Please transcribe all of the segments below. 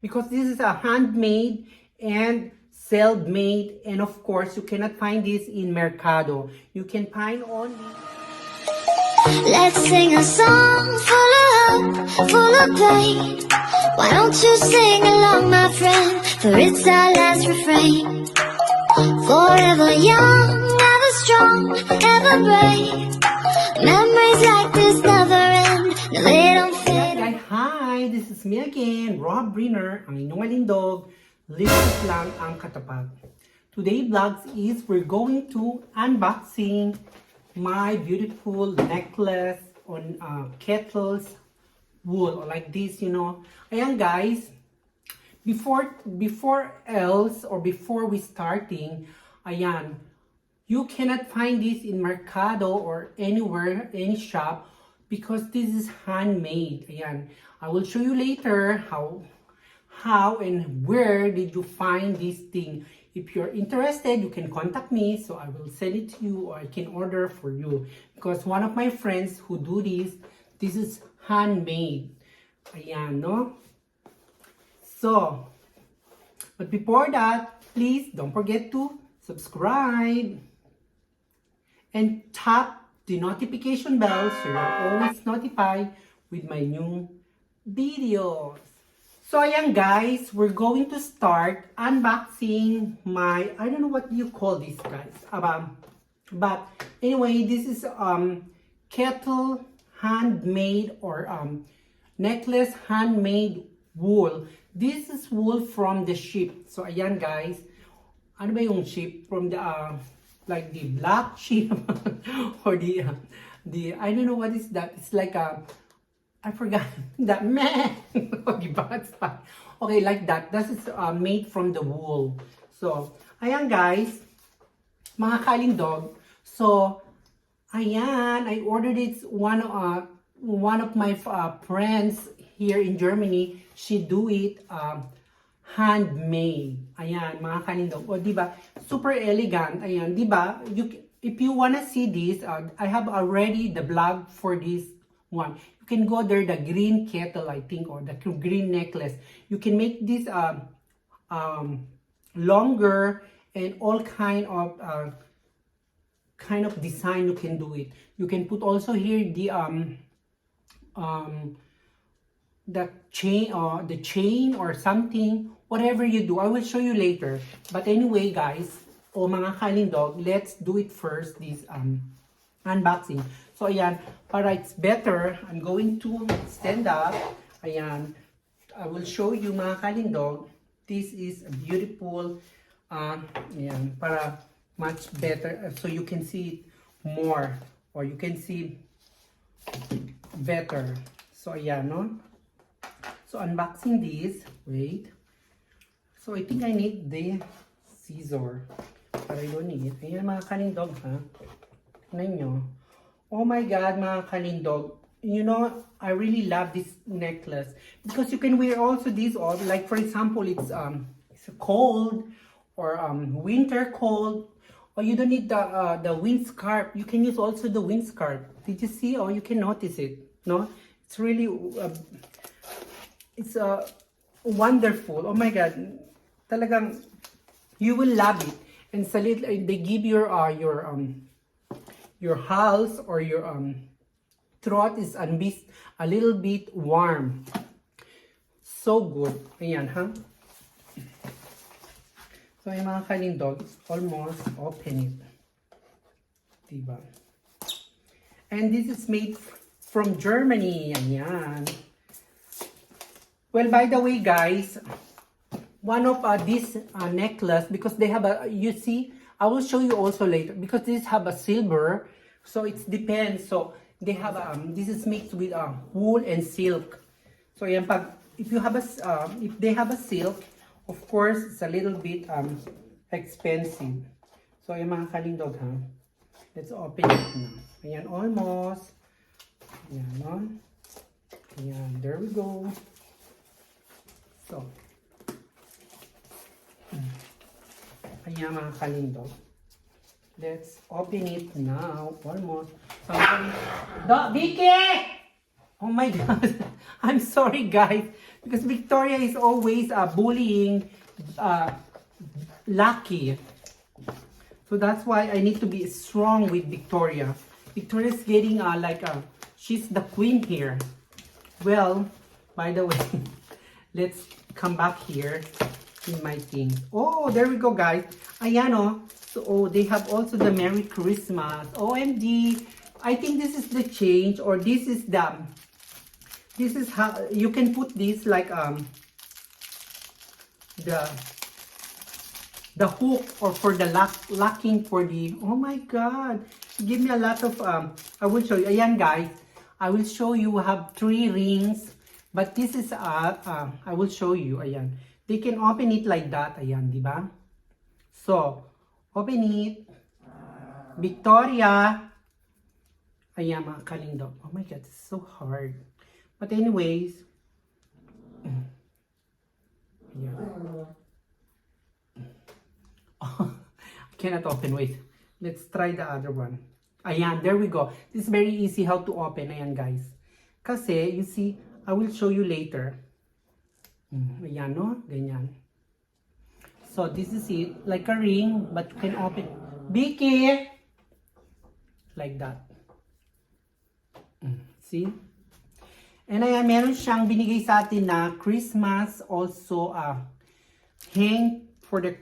because this is a handmade and self-made, and of course you cannot find this in Mercado. You can find only. Let's sing a song full of hope, full of pain. Why don't you sing along, my friend? For it's our last refrain. Forever young, ever strong, ever brave. Memories like this never end. No, they don't fade. Guys, hi! This is me again, Rob Briner, ang inyong alindog. Lipstick lang ang katapat. Today vlogs is we're going to unboxing my beautiful necklace on kettles wool, like this, you know. Ayan guys, before we starting, ayan, you cannot find this in Mercado or anywhere, any shop, because this is handmade. Ayan, I will show you later how and where did you find this thing. If you're interested, you can contact me, so I will send it to you, or I can order for you, because one of my friends who do this is handmade. Ayan, no? So, but before that, please don't forget to subscribe and tap the notification bell so you're always notified with my new videos. So ayan guys, we're going to start unboxing my, I don't know what you call this guys, but anyway, this is kettle handmade or necklace handmade wool. This is wool from the sheep. So ayan guys, ano ba yung sheep? From the like the black sheep or the I don't know what is that. It's like a, I forgot that man. Okay, like that. This is made from the wool. So, ayan guys, mga kalindog. So, ayan, I ordered it. One of my friends here in Germany, she do it handmade. Ayan, mga kalindog. O, diba? Super elegant. Ayan, diba? If you wanna see this, I have already the blog for this one. You can go there, the green kettle, I think, or the green necklace. You can make this longer and all kind of design. You can do it. You can put also here the chain or something, whatever you do. I will show you later. But anyway, guys, o mga kalindog, let's do it first. This unboxing. So ayan, para it's better, I'm going to stand up. Ayan, I will show you mga kalindog. This is a beautiful, ayan, para much better, so you can see it more, or you can see better. So ayan, no? So unboxing this, wait. So I think I need the scissor. Pero I don't need it. Ayan mga kalindog, ha? Tignan nyo. Oh my God, mga kalindog. You know, I really love this necklace because you can wear also this, or like for example, it's cold or winter cold, or you don't need the wind scarf. You can use also the wind scarf. Did you see? Or you can notice it. No, it's really it's wonderful. Oh my God, talagang you will love it. And sa little, they give your house or your throat is a little bit warm. So good. Ayan, ha? So, yung mga kalindog, almost open it. Diba? And this is made from Germany. Ayan. Well, by the way, guys, one of this necklace, because they have a, you see, I will show you also later, because this have a silver, so it depends. So they have this is mixed with wool and silk. So yan, if you have if they have a silk, of course it's a little bit expensive. So yung mga kalindog, ha, let's open it now. Ayan, almost. Ayan, no? Ayan, there we go. So ayan mga kalindog. Let's open it now. Almost. Vicky! Oh my God. I'm sorry guys. Because Victoria is always bullying Lucky. So that's why I need to be strong with Victoria. Victoria's getting she's the queen here. Well, by the way, let's come back here in my thing. Oh, there we go, guys. Ayan, oh. So, they have also the Merry Christmas. OMG. I think this is the change, or this is how you can put this like the hook, or for the locking for the, oh my god, give me a lot of I will show you. Ayan, guys, I will show you. We have 3 rings, but this is I will show you. Ayan, they can open it like that. Ayan, diba? So open it, Victoria. Ayan, mga kalindog. Oh my god, it's so hard. But anyways, ayan. I cannot open. Wait, let's try the other one. Ayan, there we go. This is very easy how to open. Ayan, guys. Kasi, you see, I will show you later. Ayan, no? Ganyan. So, this is it. Like a ring, but you can open. Vicky! Like that. See? And ayan, meron siyang binigay sa atin na Christmas. Also, hang for the,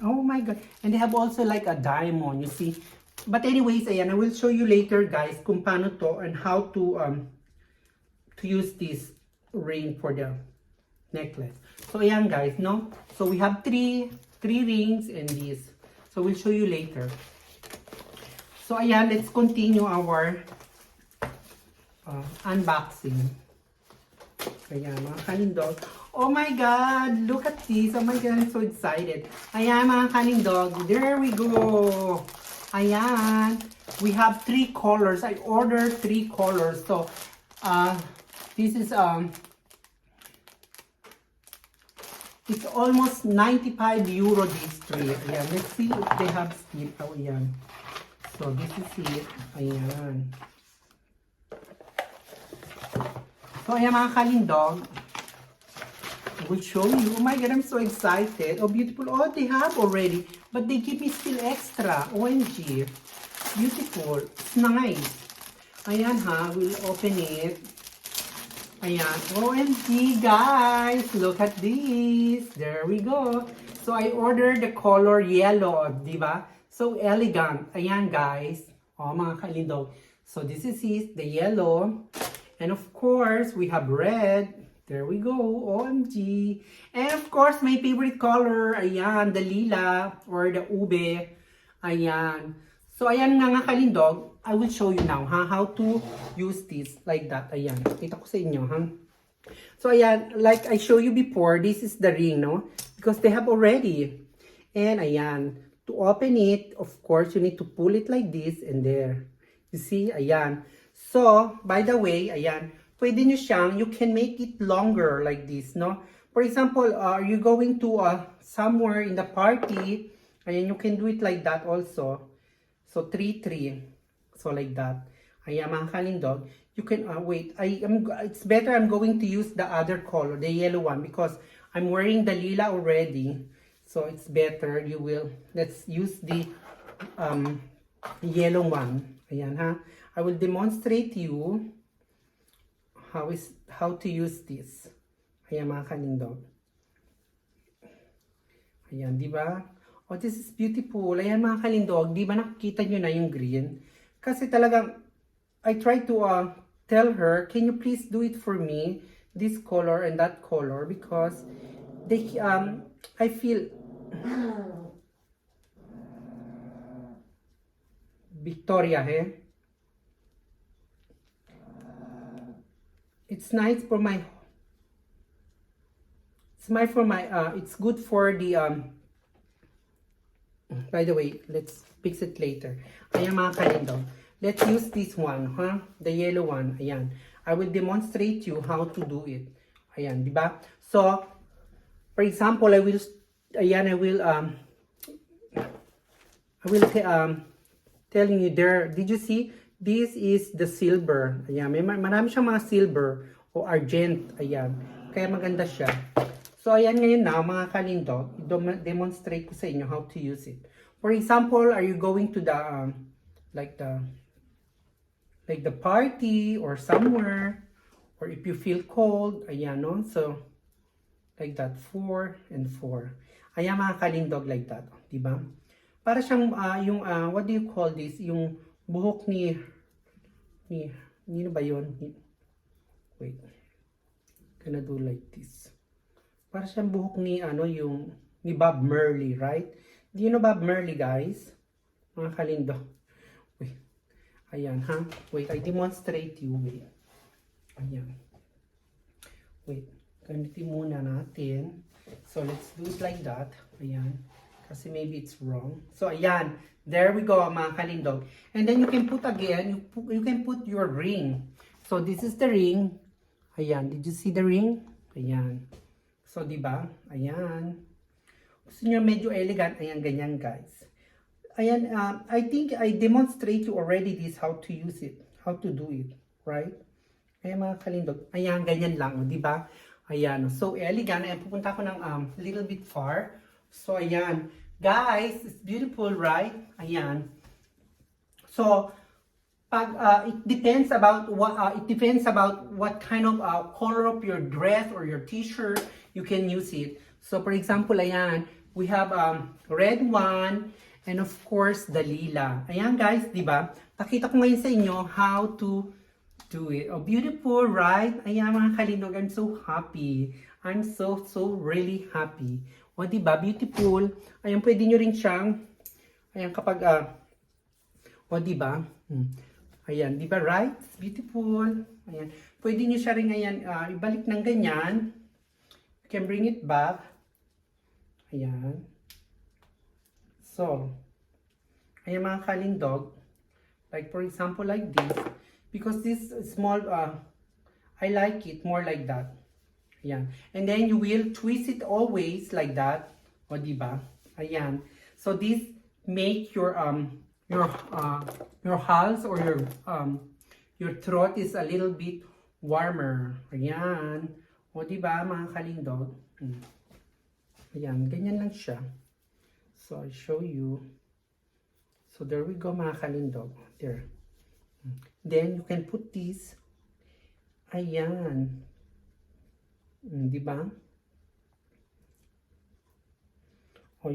oh my god, and they have also like a diamond, you see. But anyways, ayan, I will show you later, guys, kung paano to and how to use this ring for the necklace. So ayan, guys, no, so we have three rings and this, so we'll show you later. So ayan, let's continue our unboxing. Ayan, mga kalindog. Oh my god, look at this. Oh my god, I'm so excited. Ayan, mga kalindog. There we go. Ayan. We have 3 colors. I ordered 3 colors. So, this is, it's almost 95 euro, these 3. Ayan, let's see if they have still. Oh, ayan. So, this is it. Ayan. So, ayan, mga kalindog. I will show you. Oh my god, I'm so excited. Oh, beautiful. Oh, they have already. But they give me still extra. OMG. Beautiful. It's nice. Ayan, ha. We'll open it. Ayan. OMG, guys. Look at this. There we go. So, I ordered the color yellow. Diba? So elegant. Ayan, guys. Oh, mga kalindog. So, this is it. The yellow. And of course, we have red. There we go. OMG. And of course, my favorite color. Ayan, the lila or the ube. Ayan. So, ayan nga kalindog. I will show you now how to use this like that. Ayan. Kita ko sa inyo. So, ayan. Like I show you before, this is the ring, no? Because they have already. And ayan. To open it, of course, you need to pull it like this and there. You see? Ayan. So, by the way, ayan, pwede nyo siyang, you can make it longer like this, no? For example, you're going to somewhere in the party, ayan, you can do it like that also. So, 3-3. So, like that. Ayan, mga kalindog. You can, wait, it's better I'm going to use the other color, the yellow one, because I'm wearing the lila already. So, it's better, let's use the yellow one. Ayan, ha? I will demonstrate you how to use this. Ayan, mga kalindog. Ayan, di ba? Oh, this is beautiful. Ayan, mga kalindog. Di ba nakikita nyo na yung green? Kasi talagang, I try to tell her, can you please do it for me? This color and that color. Because, I feel, Victoria, eh? It's nice for my, it's good for the, by the way, let's fix it later. Ayan, mga kalindog. Let's use this one, huh? The yellow one. Ayan. I will demonstrate you how to do it. Ayan, di ba? So, for example, I will telling you there, did you see? This is the silver. Ayan, marami siyang mga silver o argent. Ayan. Kaya maganda siya. So, ayan ngayon na, mga kalindog, demonstrate ko sa inyo how to use it. For example, are you going to the, like the party or somewhere, or if you feel cold, ayan, no? So, like that, 4 and 4. Ayan, mga kalindog, like that, di ba? Para siyang, what do you call this? Yung buhok ano ba yun? Wait. Gonna do like this. Para siyang buhok ni Bob Marley, right? Do you know Bob Marley, guys? Mga kalindog. Wait. Ayan, ha? Wait, I demonstrate you. Wait. Ayan. Wait. Gamitin muna natin. So, let's do it like that. Ayan. Kasi maybe it's wrong. So, ayan. There we go, mga kalindog. And then you can put again, you can put your ring. So, this is the ring. Ayan. Did you see the ring? Ayan. So, di ba? Ayan. Gusto nyo medyo elegant. Ayan, ganyan, guys. Ayan, I think I demonstrate you already this, how to use it. How to do it. Right? Ayan, mga kalindog. Ayan, ganyan lang. Di ba? Ayan. So, elegant. Ayan, pupunta ko ng little bit far. So, ayan. Guys, it's beautiful, right? Ayan. So, it depends about what kind of color of your dress or your t-shirt you can use it. So for example, ayan, we have red one and of course the lila. Ayan guys, di ba? Pakita ko ngayon sa inyo how to do it. Oh, beautiful, right? Ayan mga kalindog, I'm so happy. I'm so really happy. O di ba? Beautiful. Ayan, pwede nyo rin siyang ayan kapag o di ba? Ayan, di ba right? It's beautiful. Ayan. Pwede niyo siya rin ayan, ibalik ng ganyan. You can bring it back. Ayan. So, ayan mga kalindog. Like for example, like this. Because this small, I like it more like that. Ayan. And then you will twist it always like that. O di ba? Ayan. So this make your hals or your throat is a little bit warmer. Ayan. O diba mga kalindog? Ayan, ganyan lang siya. So I'll show you. So there we go mga kalindog. There. Then you can put this. Ayan. Diba? O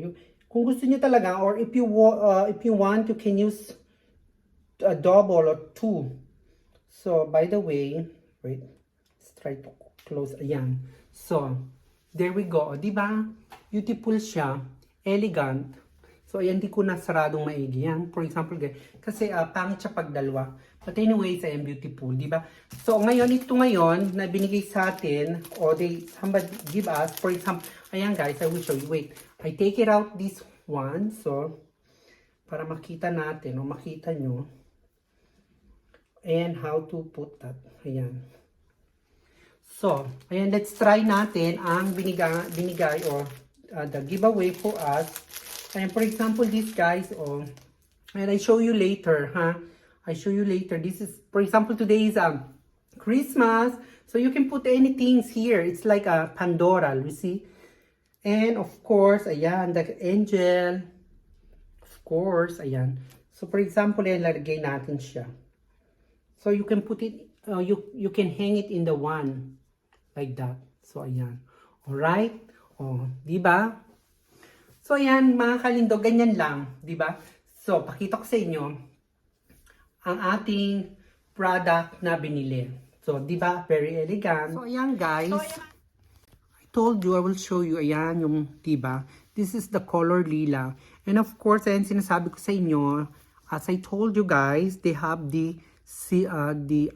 kung gusto niyo talaga, or if you want, you can use a double or 2. So, by the way, wait, let's try to close. Ayan. So, there we go. Diba? Beautiful siya. Elegant. So, ayan, di ko na saradong maigi. Yan. For example, kasi pangit siya pag dalawa. But anyways, I am beautiful. Diba? So, ngayon, ito ngayon, na binigay sa atin, or somebody give us, for example, ayan guys, I will show you. Wait. I take it out this one. So, para makita natin, o makita nyo. And how to put that. Ayan. So, ayan, let's try natin ang binigay or the giveaway for us. And for example, this guys, and I show you later, I show you later. This is, for example, today is Christmas. So you can put anything here. It's like a Pandora, you see? And of course, ayan, the angel. Of course, ayan. So for example, ayan, lagay natin siya. So you can put it, you can hang it in the one. Like that. So ayan. Alright? O, diba? So ayan, mga kalindog, ganyan lang. Diba? So, pakita ko sa inyo ang ating product na binili. So, diba? Very elegant. So ayan guys. I told you, I will show you. Ayan yung, diba? This is the color lila. And of course, ayan sinasabi ko sa inyo, as I told you guys, they have the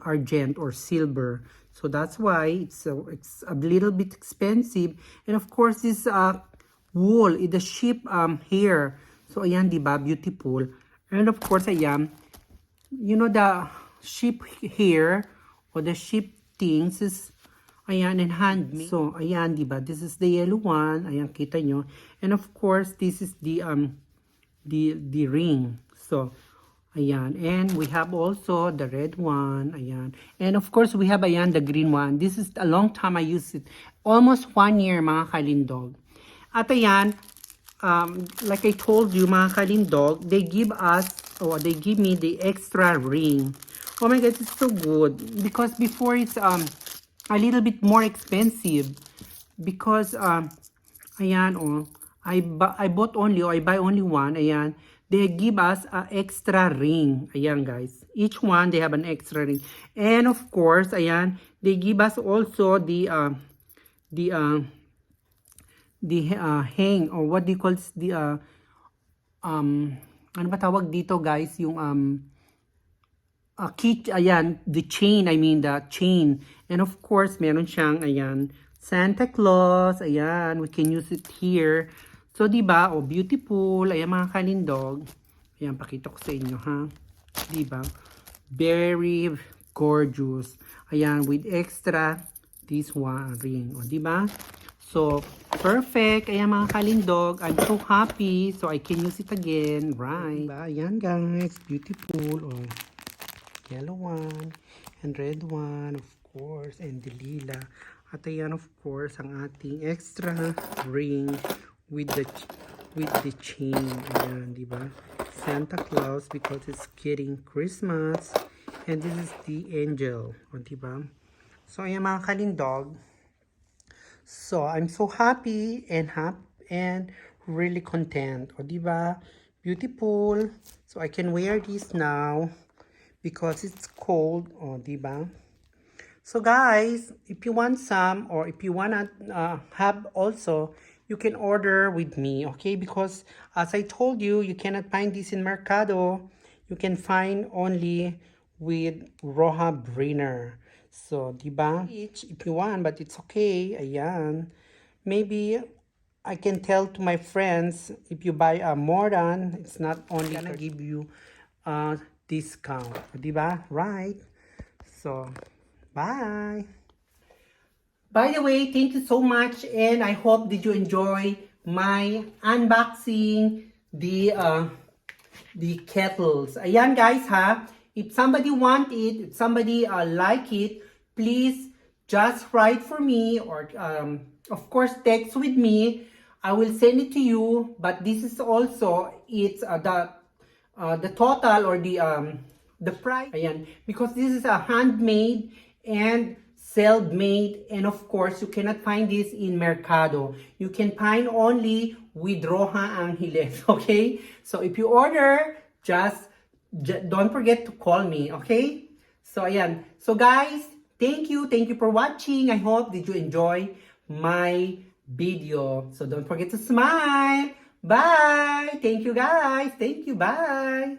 argent or silver. So that's why it's a little bit expensive. And of course, this wool, the sheep hair. So ayan, diba? Beautiful. And of course, ayan, you know the sheep hair or the sheep things is, ayan, and handmade. So ayan, diba? This is the yellow one. Ayan, kita nyo. And of course, this is the ring. So, Ayan. And we have also the red one. Ayan. And of course, we have ayan, the green one. This is a long time I used it. Almost 1 year, mga kalindog. At ayan, like I told you, mga kalindog, they give us, or they give me the extra ring. Oh my God, it's so good. Because before it's a little bit more expensive. Because, ayan, oh, I bought only, or I buy only one, ayan. They give us a extra ring. Ayan, guys. Each one, they have an extra ring. And of course, ayan, they give us also the hang, or what do you call this, the ano ba tawag dito, guys, yung key, ayan, the chain, I mean the chain. And of course, meron siyang ayan, Santa Claus, ayan, we can use it here. So, diba, oh, beautiful, ayan mga kalindog. Ayan, pakita ko sa inyo, ha. Diba? Very gorgeous. Ayan, with extra this one ring, oh, diba? So, perfect. Ayan mga kalindog. I'm so happy. So, I can use it again. Right. Diba? Ayan guys. Beautiful. Oh. Yellow one. And red one. Of course. And the lila. At ayan of course ang ating extra ring with the chain. Ayan. Diba? Santa Claus because it's getting Christmas. And this is the angel. O, diba? So, ayan mga kalindog. So, I'm so happy and really content. O, diba? Beautiful. So, I can wear this now because it's cold. O, diba? So, guys, if you want some or if you wanna have also, you can order with me, okay? Because as I told you, you cannot find this in Mercado. You can find only with Roja Brenner. So, diba? Each if you want, but it's okay. Ayan. Maybe I can tell to my friends, if you buy more than, it's not only gonna give you a discount. Diba? Right? So, bye! By the way, thank you so much, and I hope that you enjoy my unboxing the kettles. Ayan guys ha, if somebody want it, if somebody like it, please just write for me or of course text with me. I will send it to you. But this is also it's the total or the price. Ayan, because this is a handmade and self-made, and of course you cannot find this in Mercado. You can find only with Roja Angeles. Okay, so if you order, just don't forget to call me. Okay, so ayan, so guys, thank you for watching. I hope that you enjoy my video. So don't forget to smile. Bye. Thank you guys. Thank you. Bye.